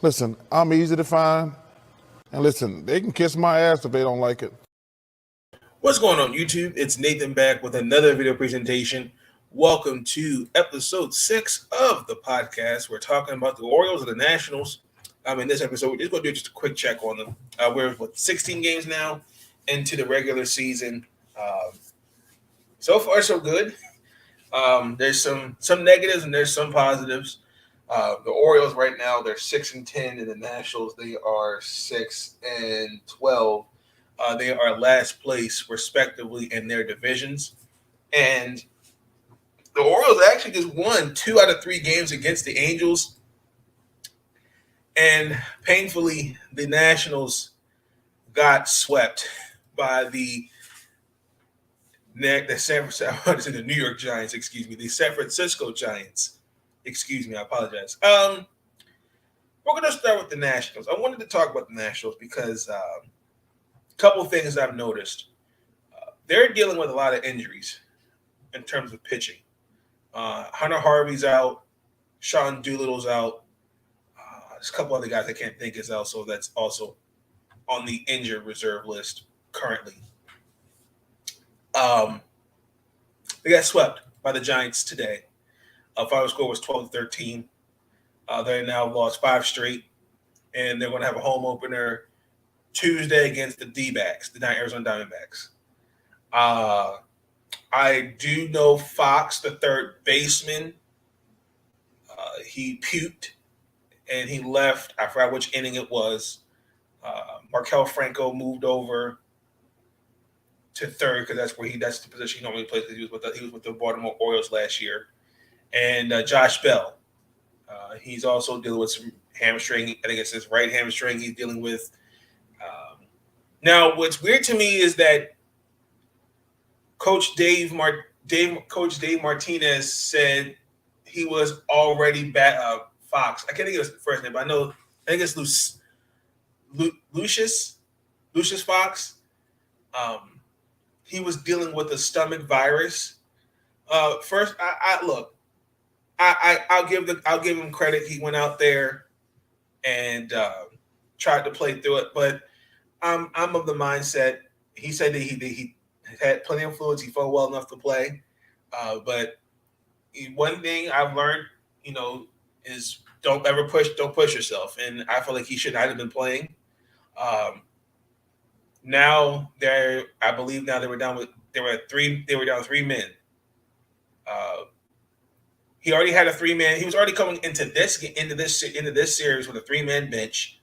Listen, I'm easy to find. And listen, they can kiss my ass if they don't like it. What's going on, YouTube? It's Nathan back with another video presentation. Welcome to episode 6 of the podcast. We're talking about the Orioles and the Nationals. In this episode, we're just going to do just a quick check on them. We're 16 games now into the regular season. So far, so good. There's some negatives and there's some positives. The Orioles right now, they're 6-10, and the Nationals, they are 6-12. They are last place, respectively, in their divisions. And the Orioles actually just won 2 out of 3 games against the Angels. And painfully, the Nationals got swept by the New York Giants, the San Francisco Giants. I apologize. We're going to start with the Nationals. I wanted to talk about the Nationals because a couple of things I've noticed. They're dealing with a lot of injuries in terms of pitching. Hunter Harvey's out. Sean Doolittle's out. There's a couple other guys I can't think is out, so that's also on the injured reserve list currently. They got swept by the Giants today. Final score was 12-13. They now lost 5 straight, and they're going to have a home opener Tuesday against the D-backs, the Arizona Diamondbacks. I do know Fox, the third baseman. He puked, and he left. I forgot which inning it was. Markel Franco moved over to third because that's the position he normally plays. He was with the Baltimore Orioles last year. And Josh Bell, he's also dealing with some hamstring. I think it's his right hamstring he's dealing with. Now, what's weird to me is that Coach Dave Martinez said he was already Fox. I can't think of his first name, but I think it's Lucius Fox. He was dealing with a stomach virus. First, I'll give him credit. He went out there and tried to play through it, but I'm of the mindset. He said that he had plenty of fluids. He felt well enough to play. But one thing I've learned, is don't push yourself. And I feel like he should not have been playing. Now they were down 3 men. He already had a 3-man. He was already coming into this series with a 3-man bench.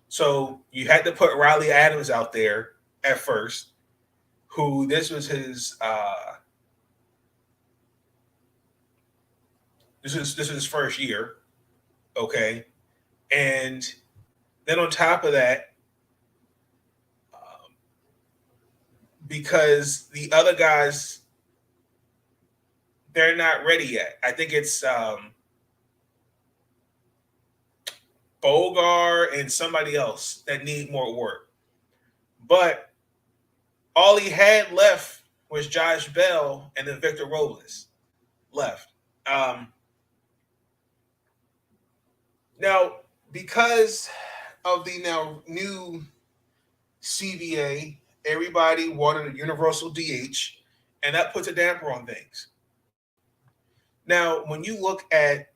So you had to put Riley Adams out there at first, who this was his this is his first year, okay, and then on top of that, because the other guys, they're not ready yet. I think it's Bogar and somebody else that need more work. But all he had left was Josh Bell and then Victor Robles left. Now, because of the now new CBA, everybody wanted a universal DH, and that puts a damper on things. Now, when you look at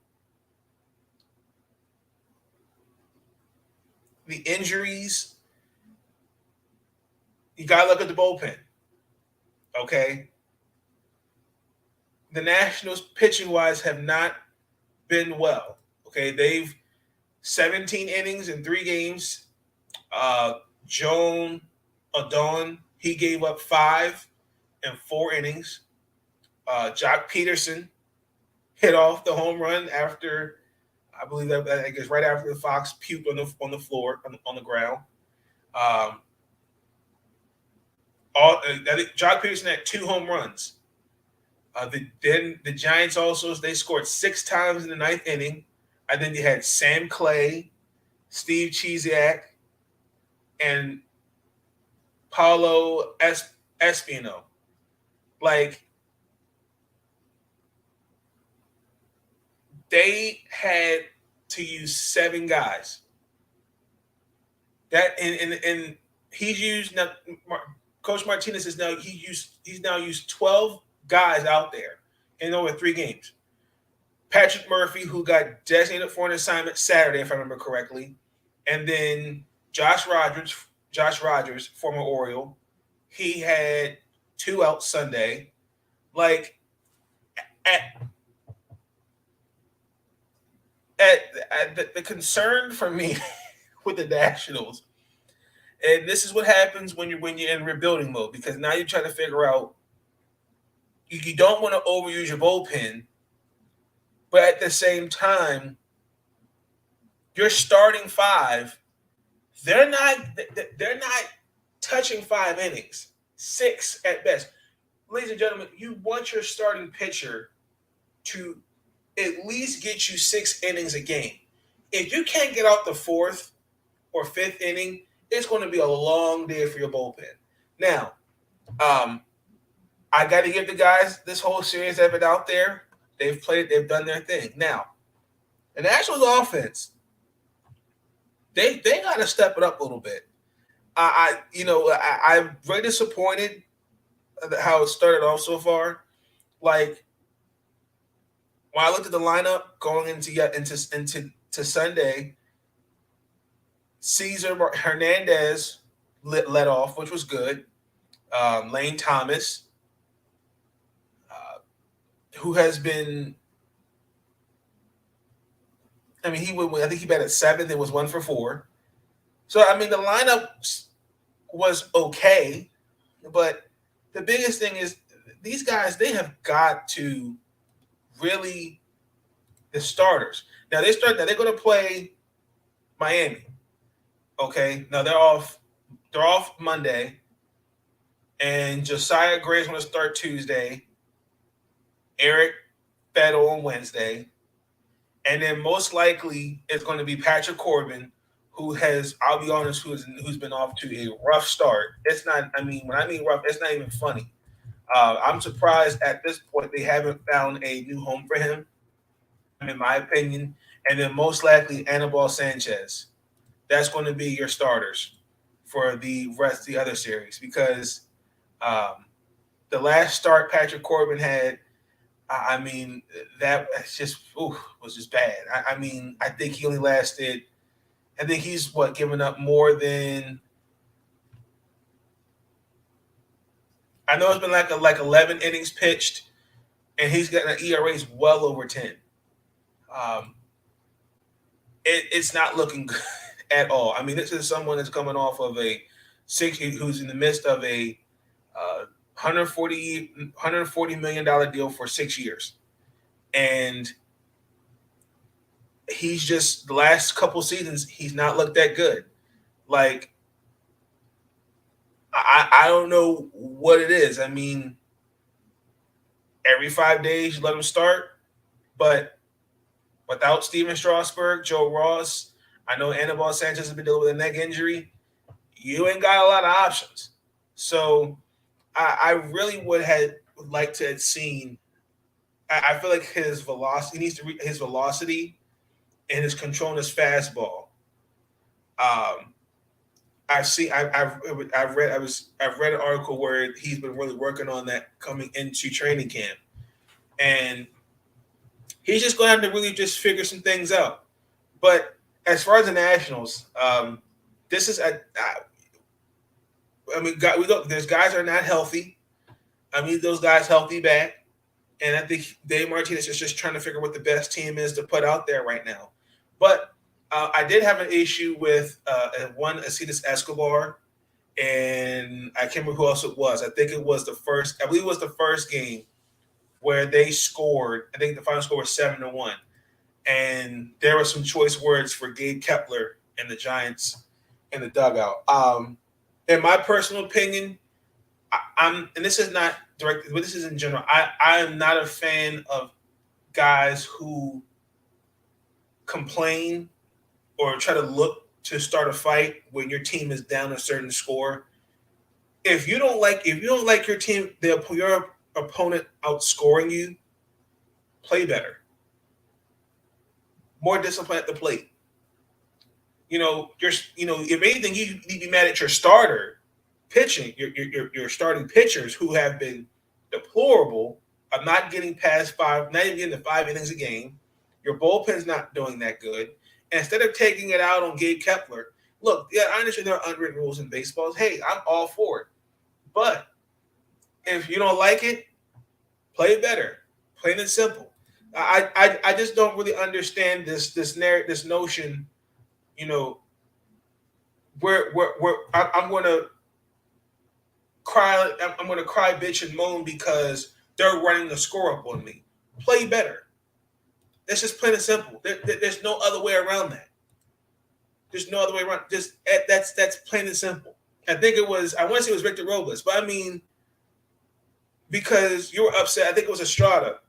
the injuries, you got to look at the bullpen, okay? The Nationals, pitching-wise, have not been well, okay? They've 17 innings in 3 games. Joan Adon, he gave up 5 in 4 innings. Jock Peterson hit off the home run after, I believe that I guess right after the Fox puked on the floor on the ground. I think Jock Peterson had 2 home runs. Then the Giants also, they scored 6 times in the 9th inning. I think they had Sam Clay, Steve Cheesiak, and Paulo Espino. Like, they had to use 7 guys. That and he's used now. Coach Martinez is now he's now used 12 guys out there in over 3 games. Patrick Murphy, who got designated for an assignment Saturday, if I remember correctly, and then Josh Rogers, former Oriole, he had 2 out Sunday. Like at the concern for me with the Nationals, and this is what happens when you're in rebuilding mode, because now you're trying to figure out you don't want to overuse your bullpen, but at the same time, your starting 5, they're not touching 5 innings, 6 at best. Ladies and gentlemen, you want your starting pitcher to at least get you 6 innings a game. If you can't get out the 4th or 5th inning, it's going to be a long day for your bullpen. Now, I got to give the guys this whole series that have been out there. They've played, they've done their thing. Now, the Nationals offense, they got to step it up a little bit. I'm very disappointed how it started off so far. Like, when I looked at the lineup going into Sunday, Cesar Hernandez led off, which was good. Lane Thomas, who has been, I think he batted 7th. It was 1 for 4. So I mean, the lineup was okay, but the biggest thing is these guys, they have got to really, the starters. Now they're going to play Miami. Okay, now they're off Monday, and Josiah Gray's going to start Tuesday. Eric Bettle on Wednesday, and then most likely it's going to be Patrick Corbin, who has, I'll be honest, who's been off to a rough start. It's not. I mean, when I mean rough, it's not even funny. I'm surprised at this point they haven't found a new home for him, in my opinion. And then most likely Anibal Sanchez. That's going to be your starters for the rest of the other series, because the last start Patrick Corbin had, I mean, that was just bad. I think he only lasted, I think he's given up more than, I know it's been like 11 innings pitched, and he's got an ERA well over 10. It's not looking good at all. I mean, this is someone that's coming off of who's in the midst of a $140 million deal for 6 years. And he's just, the last couple seasons, he's not looked that good. Like, I don't know what it is. I mean, every 5 days you let him start, but without Steven Strasburg, Joe Ross, I know Anibal Sanchez has been dealing with a neck injury. You ain't got a lot of options. So I really would like to have seen. I feel like his velocity, he needs to his velocity and his control on his fastball. I've read an article where he's been really working on that coming into training camp, and he's just going to have to really just figure some things out. But as far as the Nationals, this is there's guys that are not healthy. I need those guys healthy back. And I think Dave Martinez is just trying to figure out what the best team is to put out there right now. But I did have an issue with one Acides Escobar, and I can't remember who else it was. I think it was I believe it was the first game where they scored. I think the final score was 7-1. And there were some choice words for Gabe Kepler and the Giants in the dugout. In my personal opinion, and this is not direct, but this is in general, I am not a fan of guys who complain or try to look to start a fight when your team is down a certain score. If you don't like your team, your opponent outscoring you, play better. more discipline at the plate. If anything, you need to be mad at your starter pitching, your starting pitchers who have been deplorable of not getting past five, not even getting to 5 innings a game. Your bullpen's not doing that good. And instead of taking it out on Gabe Kepler, look, yeah, I understand there are unwritten rules in baseball. Hey, I'm all for it. But if you don't like it, play better. Plain and simple. I just don't really understand this notion, where I'm going to cry. I'm going to cry, bitch, and moan because they're running the score up on me. Play better. That's just plain and simple. There's no other way around that. There's no other way around. That's plain and simple. I want to say it was Victor Robles, but I mean, because you were upset. I think it was Estrada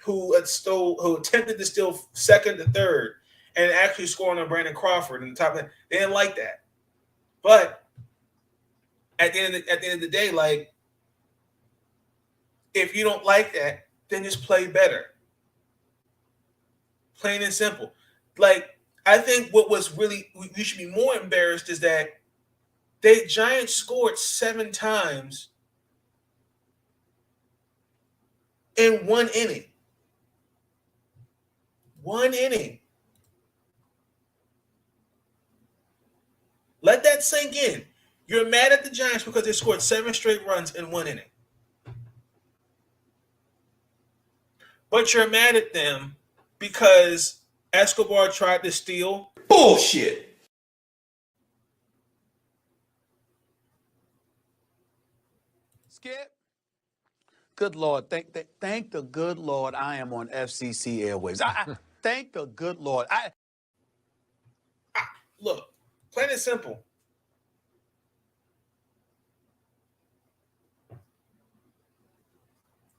who attempted to steal second to third and actually scoring on Brandon Crawford in the top. They didn't like that. But at the end of the day, like, if you don't like that, then just play better. Plain and simple. Like, I think what was really, we should be more embarrassed is that the Giants scored 7 times in 1 inning. 1 inning. Let that sink in. You're mad at the Giants because they scored 7 straight runs in 1 inning. But you're mad at them because Escobar tried to steal. Bullshit. Skip. Good Lord. Thank the good Lord I am on FCC Airwaves. I thank the good Lord. Look, plain and simple.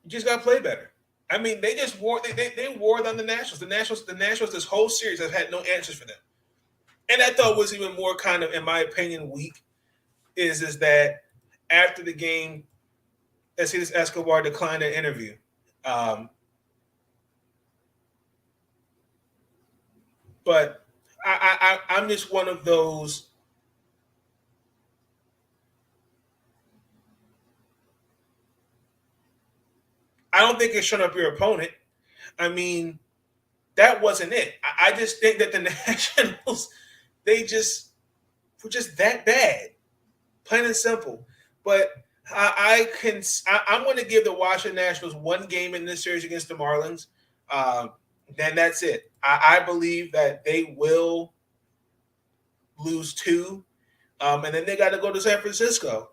You just gotta play better. I mean, they just wore they wore on the Nationals. The Nationals this whole series have had no answers for them. And I thought was even more kind of, in my opinion, weak is that after the game, let's see, this Escobar declined an interview. But I'm just one of those. I don't think it's showing up your opponent. I mean, that wasn't it. I just think that the Nationals, they just were just that bad, plain and simple. But I'm going to give the Washington Nationals 1 game in this series against the Marlins. Then that's it. I believe that they will lose 2, and then they got to go to San Francisco,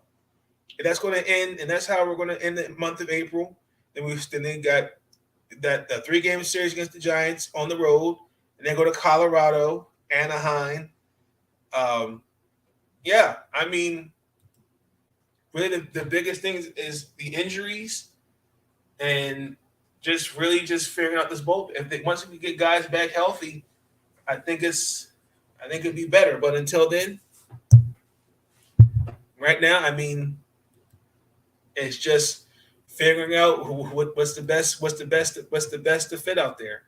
and that's going to end. And that's how we're going to end the month of April. Then they got that the 3-game series against the Giants on the road, and then go to Colorado, Anaheim. Yeah, I mean, really the biggest thing is the injuries and just figuring out this bullpen. Once we get guys back healthy, I think it'd be better. But until then, right now, I mean, it's just figuring out what's the best to fit out there.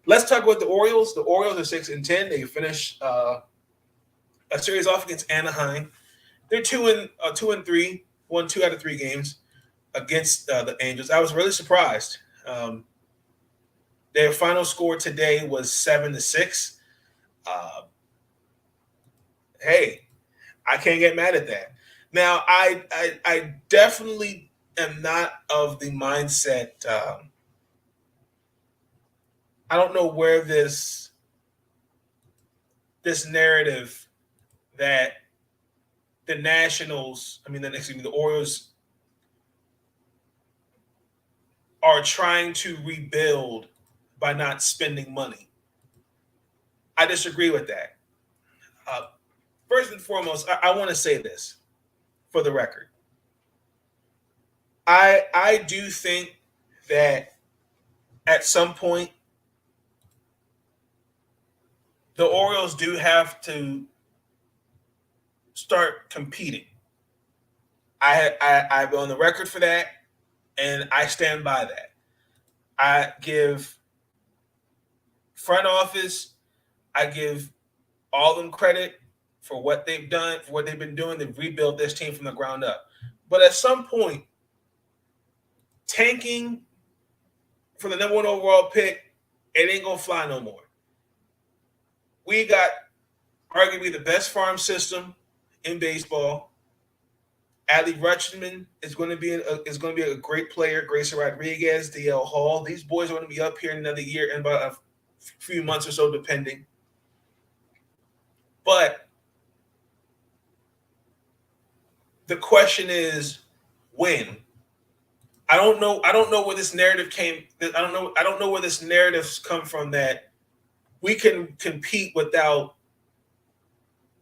Let's talk about the Orioles. The Orioles are 6-10. They finished a series off against Anaheim. They're 2-3, won 2 out of 3 games against the Angels. I was really surprised. Their final score today was 7-6. Hey, I can't get mad at that. Now, I definitely am not of the mindset. I don't know where this narrative that the Orioles are trying to rebuild by not spending money. I disagree with that. First and foremost, I want to say this for the record. I do think that at some point the Orioles do have to start competing. I've been on the record for that, and I stand by that. I give Front office, I give all them credit for what they've done, for what they've been doing. They've rebuilt this team from the ground up. But at some point, tanking for the number 1 overall pick, it ain't going to fly no more. We got arguably the best farm system in baseball. Adley Rutschman is going to be a great player. Grayson Rodriguez, DL Hall. These boys are going to be up here in another year in about a few months or so, depending. But the question is when. I don't know where this narrative came. I don't know where this narrative's come from that we can compete without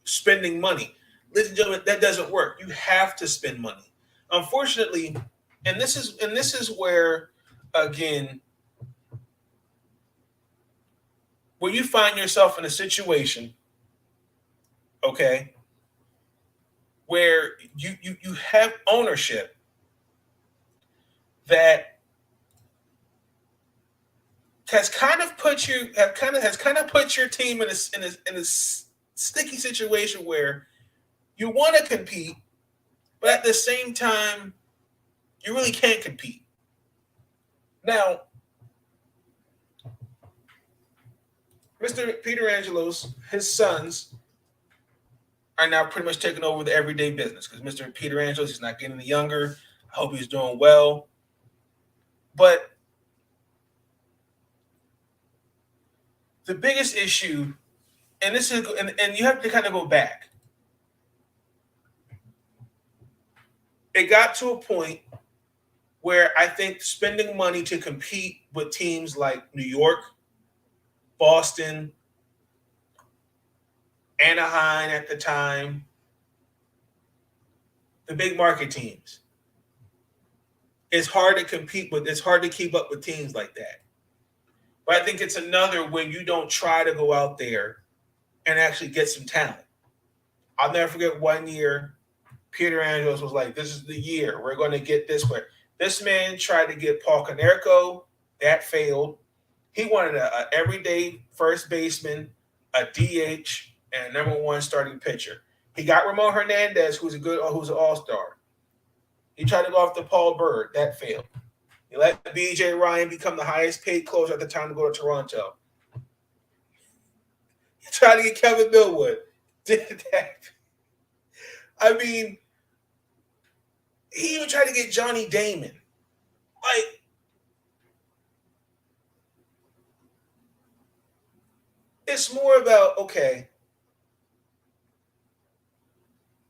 spending money. Ladies and gentlemen, that doesn't work. You have to spend money. Unfortunately, and this is where, again, where you find yourself in a situation, okay, where you have ownership that has kind of put your team in a sticky situation where you want to compete, but at the same time, you really can't compete. Now, Mr. Peter Angelos, his sons are now pretty much taking over the everyday business because Mr. Peter Angelos is not getting any younger. I hope he's doing well. But the biggest issue, and this is, and you have to kind of go back. It got to a point where I think spending money to compete with teams like New York, Boston, Anaheim at the time, the big market teams, it's hard to compete with. It's hard to keep up with teams like that. But I think it's another when you don't try to go out there and actually get some talent. I'll never forget one year, Peter Angelos was like, "This is the year. We're going to get this way." This man tried to get Paul Konerko. That failed. He wanted an everyday first baseman, a DH, and a number 1 starting pitcher. He got Ramon Hernandez, who's an all-star. He tried to go after Paul Bird. That failed. He let B.J. Ryan become the highest paid closer at the time to go to Toronto. He tried to get Kevin Millwood. Did that. I mean, he even tried to get Johnny Damon. Like, it's more about, okay,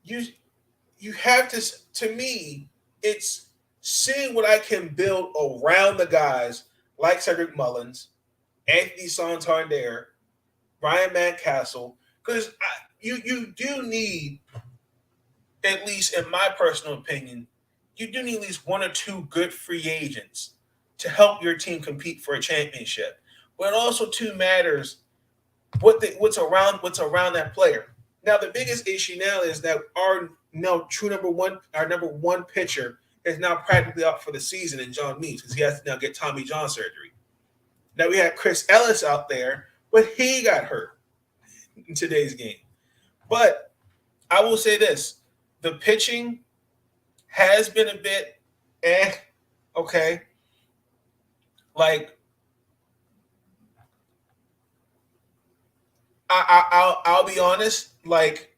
you have to me, it's seeing what I can build around the guys like Cedric Mullins, Anthony Santander, Ryan Mountcastle, because you do need, at least in my personal opinion, you do need at least 1 or 2 good free agents to help your team compete for a championship. But it also too matters what's around that player. Now the biggest issue now is that our number one pitcher is now practically out for the season in John Means because he has to now get Tommy John surgery. Now we had Chris Ellis out there, but he got hurt in today's game. But I will say this: the pitching has been a bit okay. Like I'll be honest, like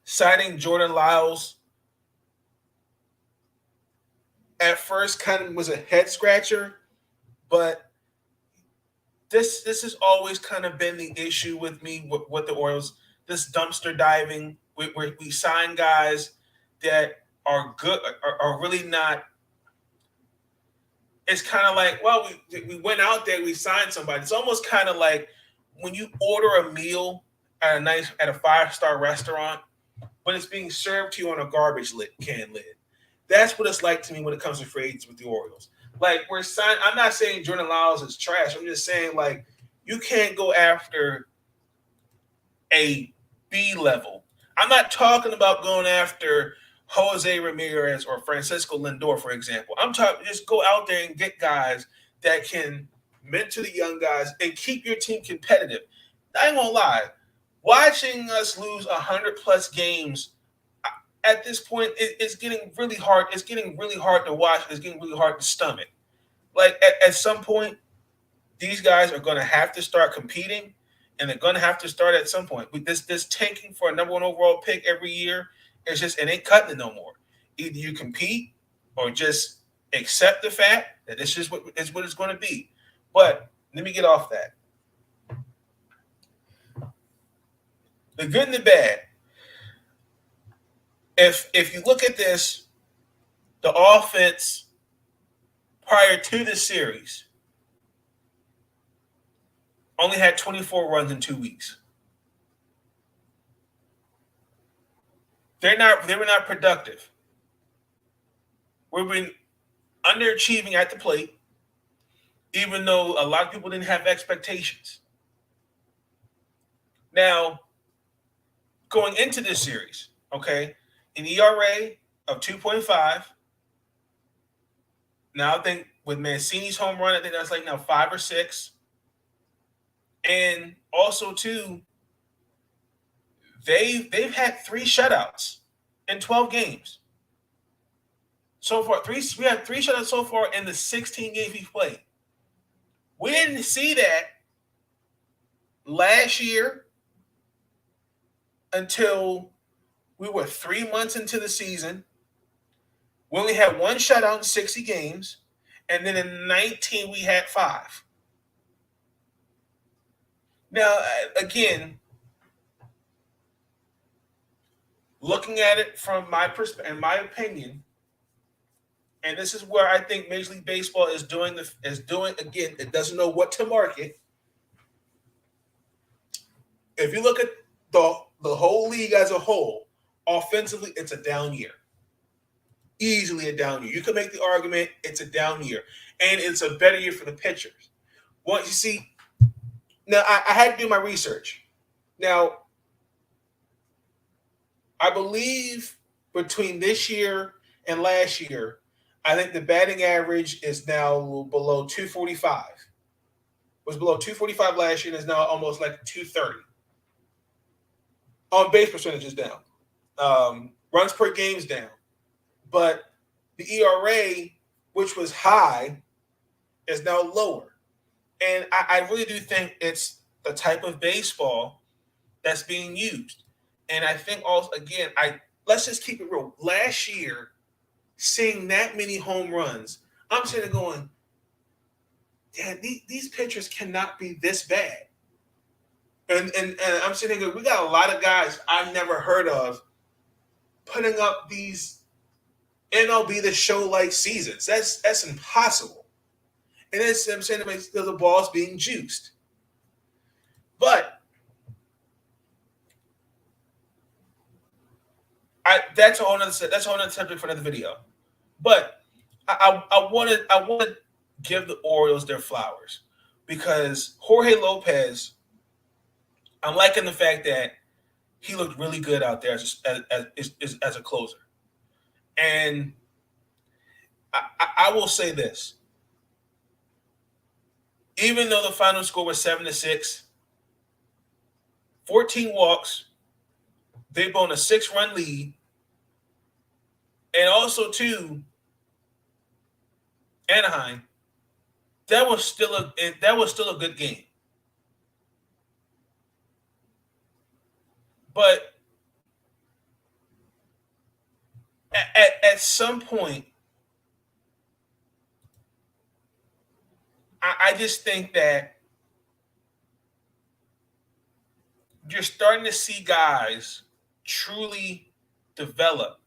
signing Jordan Lyles at first kind of was a head scratcher, but this has always kind of been the issue with me with the Orioles. This dumpster diving, where we sign guys that are good, are really not. It's kind of like, well, we went out there, we signed somebody. It's almost kind of like when you order a meal at a 5-star restaurant, but it's being served to you on a garbage can lid. That's what it's like to me when it comes to free agents with the Orioles. Like we're signed. I'm not saying Jordan Lyles is trash. I'm just saying like you can't go after a B level. I'm not talking about going after Jose Ramirez or Francisco Lindor, for example. I'm talking just go out there and get guys that can mentor the young guys, and keep your team competitive. I ain't gonna lie, watching us lose 100+ games at this point, it's getting really hard. It's getting really hard to watch. It's getting really hard to stomach. Like at some point, these guys are going to have to start competing, and they're going to have to start at some point. But this tanking for a number one overall pick every year, it ain't cutting it no more. Either you compete or just accept the fact that this is what it's going to be. But let me get off that. The good and the bad. If you look at this, the offense prior to the series only had 24 runs in 2 weeks. They were not productive. We've been underachieving at the plate, even though a lot of people didn't have expectations. Now, going into this series, okay, an ERA of 2.5. Now I think with Mancini's home run, I think that's like now 5 or 6. And also too, they've had 3 shutouts in 12 games. So far, we had 3 shutouts so far in the 16 games we've played. We didn't see that last year until we were 3 months into the season. We only had 1 shutout in 60 games, and then in 19 we had 5. Now, again, looking at it from my perspective, in my opinion, and this is where I think Major League Baseball is doing again. It doesn't know what to market. If you look at the whole league as a whole, offensively, it's a down year. Easily a down year. You can make the argument it's a down year, and it's a better year for the pitchers. Once you see, now I had to do my research. Now, I believe between this year and last year, I think the batting average is now below 245. It was below 245 last year and is now almost like 230. On base percentage is down. Runs per game is down. But the ERA, which was high, is now lower. And I really do think it's the type of baseball that's being used. And I think also, again, let's just keep it real. Last year, seeing that many home runs, I'm sitting there going, damn, these pitchers cannot be this bad. And I'm sitting there going, we got a lot of guys I've never heard of putting up these MLB The Show-like seasons. That's impossible. And I'm saying the ball's being juiced. But that's a whole other subject for another video. But I want to give the Orioles their flowers because Jorge Lopez, I'm liking the fact that he looked really good out there as a closer. And I will say this. Even though the final score was 7-6, 14 walks, they blown a 6-run lead, and also too, Anaheim. That was still a good game. But at some point, I just think that you're starting to see guys truly develop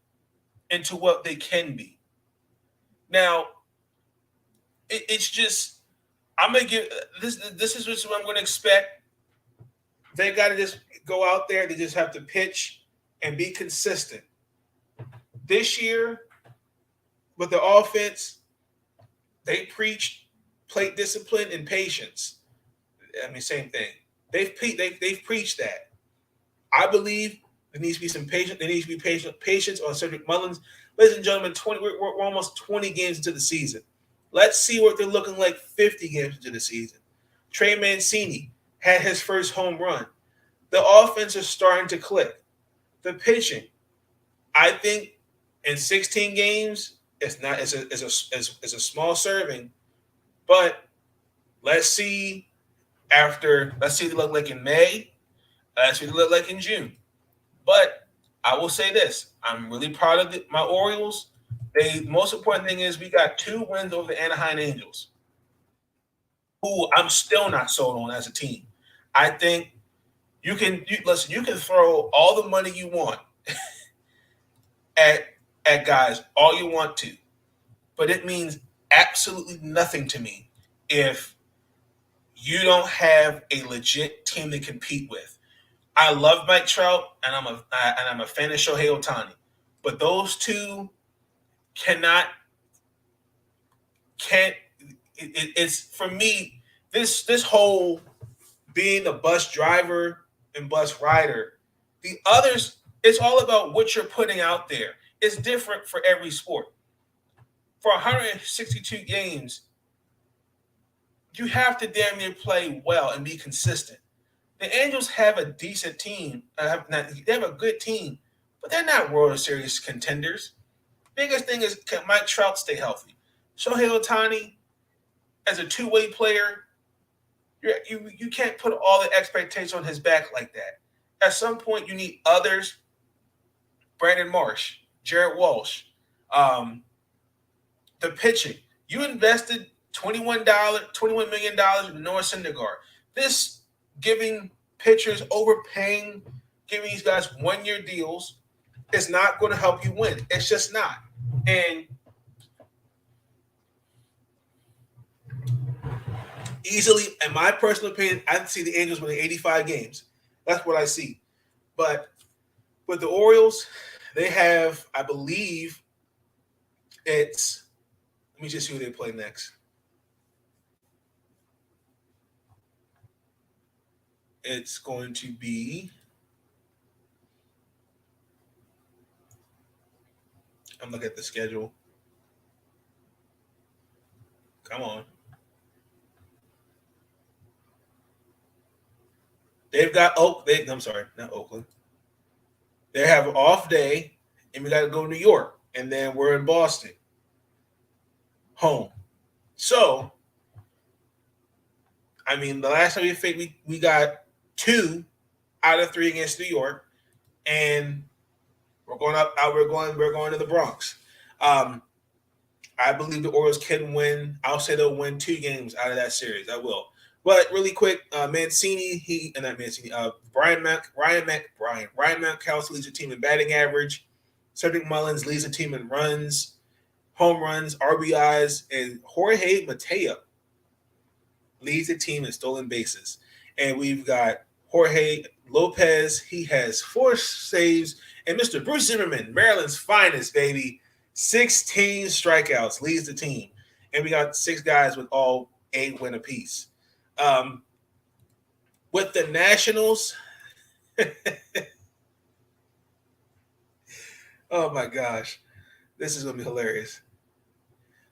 into what they can be. Now, it's just, I'm going to give this is what I'm going to expect. They got to just go out there. They just have to pitch and be consistent. This year, with the offense, they preached plate discipline and patience. I mean, same thing. They've preached that. I believe there needs to be some patience. There needs to be patience on Cedric Mullins. Ladies and gentlemen, we're almost 20 games into the season. Let's see what they're looking like 50 games into the season. Trey Mancini had his first home run. The offense is starting to click. The pitching, I think, in 16 games, it's a small serving, but let's see let's see what they look like in May. Let's see what they look like in June. But I will say this: I'm really proud of my Orioles. The most important thing is we got 2 wins over the Anaheim Angels, who I'm still not sold on as a team. I think listen. You can throw all the money you want at guys, all you want to, but it means absolutely nothing to me if you don't have a legit team to compete with. I love Mike Trout, and I'm a fan of Shohei Ohtani, but those two cannot can't. It's for me. This whole being a bus driver and bus rider, the others. It's all about what you're putting out there. It's different for every sport. For 162 games, you have to damn near play well and be consistent. The Angels have a decent team. They have a good team, but they're not World Series contenders. Biggest thing is, can Mike Trout stay healthy? Shohei Ohtani, as a two-way player, you can't put all the expectations on his back like that. At some point, you need others. Brandon Marsh, Jared Walsh, the pitching. You invested $21 million in Noah Syndergaard. This giving pitchers overpaying, giving these guys 1-year deals is not going to help you win. It's just not. And easily, in my personal opinion, I see the Angels winning 85 games. That's what I see. But with the Orioles, they have, I believe, let me just see who they play next. It's going to be, I'm looking at the schedule. Come on. They've got I'm sorry, not Oakland. They have an off day, and we got to go to New York, and then we're in Boston, home. So, I mean, the last time we got 2 out of 3 against New York, and we're going up. We're going to the Bronx. I believe the Orioles can win. I'll say they'll win 2 games out of that series. I will. But really quick, Mancini, Ryan Mountcastle leads the team in batting average. Cedric Mullins leads the team in runs, home runs, RBIs, and Jorge Mateo leads the team in stolen bases. And we've got Jorge Lopez. He has 4 saves. And Mr. Bruce Zimmerman, Maryland's finest, baby, 16 strikeouts, leads the team. And we got 6 guys with all 8 win apiece. With the Nationals, oh my gosh, this is going to be hilarious.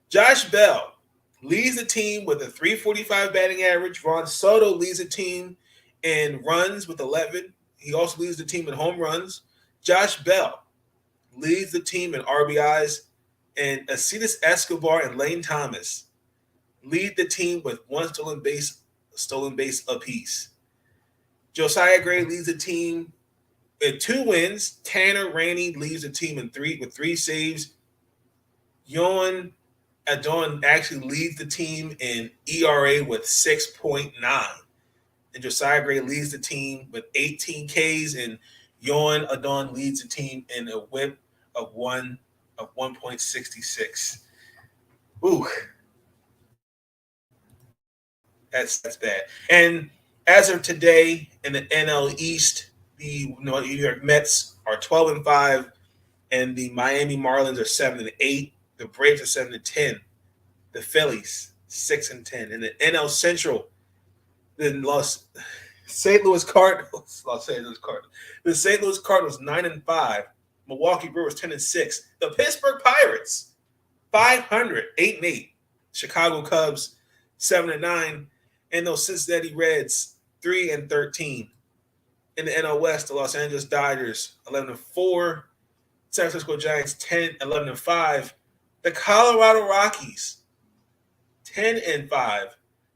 Josh Bell leads the team with a .345 batting average. Ron Soto leads the team in runs with 11. He also leads the team in home runs. Josh Bell leads the team in RBIs. And Acides Escobar and Lane Thomas lead the team with 1 stolen base apiece. Josiah Gray leads the team in 2 wins. Tanner Rainey leads the team with 3 saves. Yohan Adon actually leads the team in ERA with 6.9. And Josiah Gray leads the team with 18 Ks, and Yohan Adon leads the team in a whip of 1.66. Ooh. That's bad. And as of today, in the NL East, the New York Mets are 12-5, and the Miami Marlins are 7-8. The Braves are 7-10. The Phillies 6-10. In the NL Central, the St. Louis Cardinals. The St. Louis Cardinals 9-5. Milwaukee Brewers 10-6. The Pittsburgh Pirates 500, 8-8. Chicago Cubs 7-9, and those Cincinnati Reds 3-13. In the NL West, the Los Angeles Dodgers 11-4, San Francisco Giants 10-11-5, the Colorado Rockies 10-5,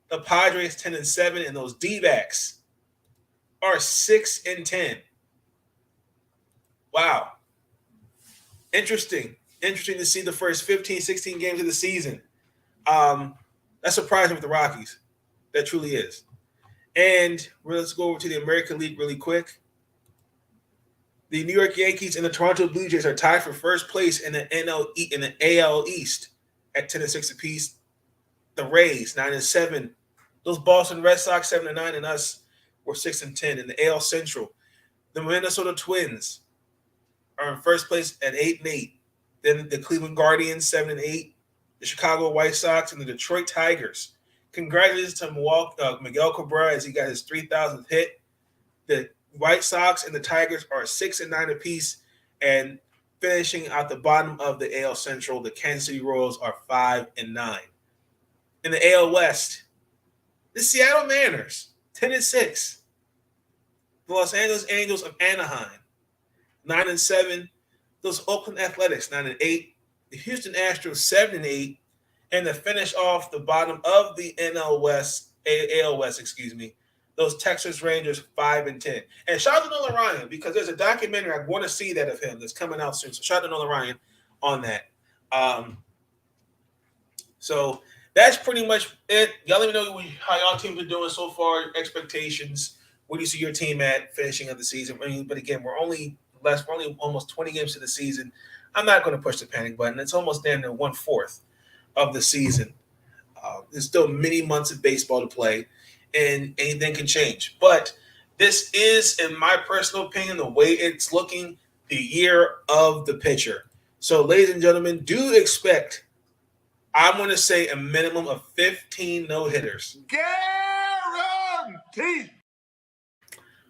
the Padres 10-7, and those D-backs are 6-10. Wow. Interesting to see the first 15, 16 games of the season. That's surprising with the Rockies. That truly is. And let's go over to the American League really quick. The New York Yankees and the Toronto Blue Jays are tied for first place in the AL East at 10-6 apiece. The Rays 9-7. Those Boston Red Sox 7-9, and us were 6-10 in the AL Central. The Minnesota Twins are in first place at 8-8. Then the Cleveland Guardians 7-8. The Chicago White Sox and the Detroit Tigers. Congratulations to Miguel Cabrera as he got his 3,000th hit. The White Sox and the Tigers are 6-9 apiece, and finishing at the bottom of the AL Central, the Kansas City Royals are 5-9. In the AL West, the Seattle Mariners 10-6. The Los Angeles Angels of Anaheim 9-7. Those Oakland Athletics 9-8. The Houston Astros 7-8. And to finish off the bottom of the AL West, those Texas Rangers 5-10. And shout out to Nolan Ryan, because there's a documentary I want to see that of him that's coming out soon. So shout out to Nolan Ryan on that. So that's pretty much it. Y'all let me know how y'all teams are doing so far, expectations. Where do you see your team at finishing of the season? But again, we're only almost 20 games to the season. I'm not going to push the panic button. It's almost down to 1/4 of the season. There's still many months of baseball to play, and anything can change. But this is, in my personal opinion, the way it's looking, the year of the pitcher. So, ladies and gentlemen, do expect, I'm going to say, a minimum of 15 no-hitters. Guaranteed.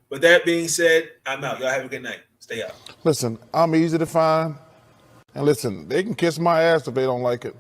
With that being said, I'm out. Y'all have a good night. Stay out. Listen, I'm easy to find. And listen, they can kiss my ass if they don't like it.